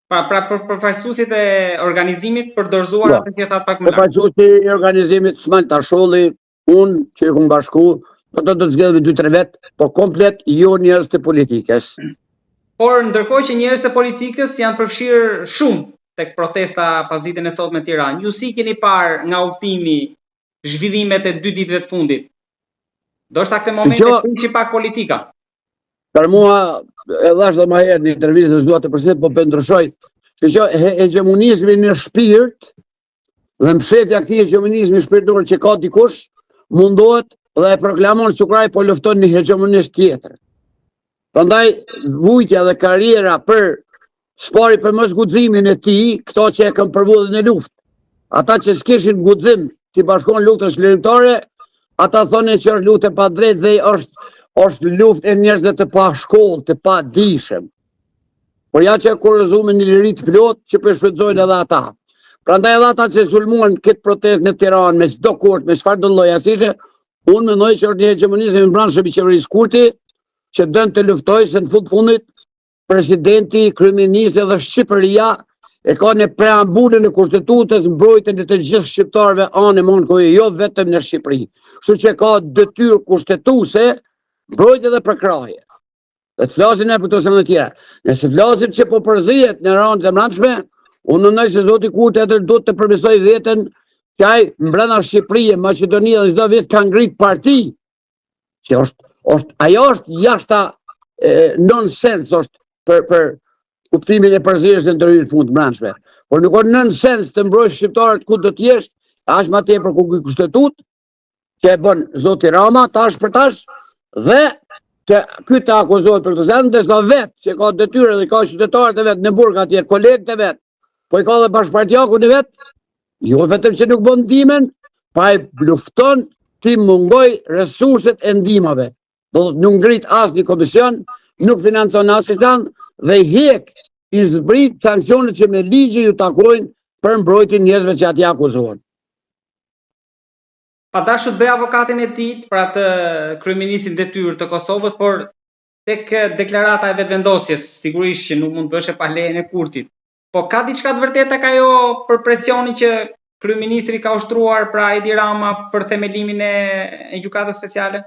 Pra përfaqësuesit e organizimit për dorëzuar atë që tha pak më lart. Përfaqësuesi i organizimit s'man ta sholli, unë që e kum bashku, po do të zgjedhë 2-3 vet, po komplet jo njerëz të politikës. Por ndërkohë që njerëz të politikës janë përfshirë shumë tek protesta pas ditën e sotme në Tiranë. Ju si keni parë nga udhtimi zhvillimet e 2 ditëve të fundit? Do shta këtë moment e prishi pak politika. Për mua, e dhash dhe ma herë një intervjistës duat të përshnet, po pëndryshoj, që hegemonizmi në shpirt, dhe mshefja këti hegemonizmi shpirtur që ka dikush, mundohet dhe e proklamon Sukraj po lufton një hegemonist tjetër. Prandaj, vujtja dhe karriera për spari për mos guximin e tij, këto që e kanë përvojën në luftë. Ata që s'kishin guxim t'i bashkon luftës lirimtare, ata thonin që është luftë pa drejtë dhe është luftë e njerëzve të pa shkollë, të pa dishëm. Por ja që kurrizumin një liri të plot që përshfrytëzojnë edhe ata. Prandaj edhe ata që sulmuan këtë protestë në Tiranë me çdo kusht, me çfarë do lloj asishe, unë mendoj që është një hegemonizëm i brendshëm i qeverisë Kurti, që dënë të luftoj se në fundit presidenti, kryeministri dhe Shqipëria e ka në preambulën e kushtetutës mbrojtjen e të gjithë shqiptarëve anë Monkoje, jo vetëm në Shqipëri. Kështu që ka detyrë kushtetuese mbrojtje dhe përkraje. Dhe të flasin e për këto sëmë të tjera. Nëse flasin që po përzihet në ranë të mbrëmshme, unë mendoj se zoti Kurti atë do të përmirësoj veten që ai brenda Shqipërisë, Maqedonia dhe çdo vit ka ngrit parti që ajo është jashta nonsens është për kuptimin e përzierjes së ndërhyrjes në punë të brendshme. Por nuk ka nonsens të mbrojësh shqiptarët ku do të jesh, aq më tepër ku kushtetut që e bën zoti Rama tash për tash dhe ky të akuzohet për këtë send, ndërsa vetë që ka detyrë dhe ka qytetarët e vet në burg atje, kolegët e vet, po i ka edhe bashkëpartiakun e vet, jo vetëm që nuk bën ndihmën, pa e lufton ti mungoj resurset e ndihmave. Do të nuk ngrit as një komision, nuk financon asnjë dhe hek i zbrit sanksionet që me ligje ju takojnë për mbrojtjen e njerëzve që atje akuzohen. Pa dashur të bëj avokatin e tij për atë kryeministin detyrë të Kosovës, por tek deklarata e vetëvendosjes, sigurisht që nuk mund të bësh pa lejen e Kurtit. Po ka diçka të vërtetë tek ajo për presionin që kryeministri ka ushtruar pra Edi Rama për themelimin e gjykatës speciale?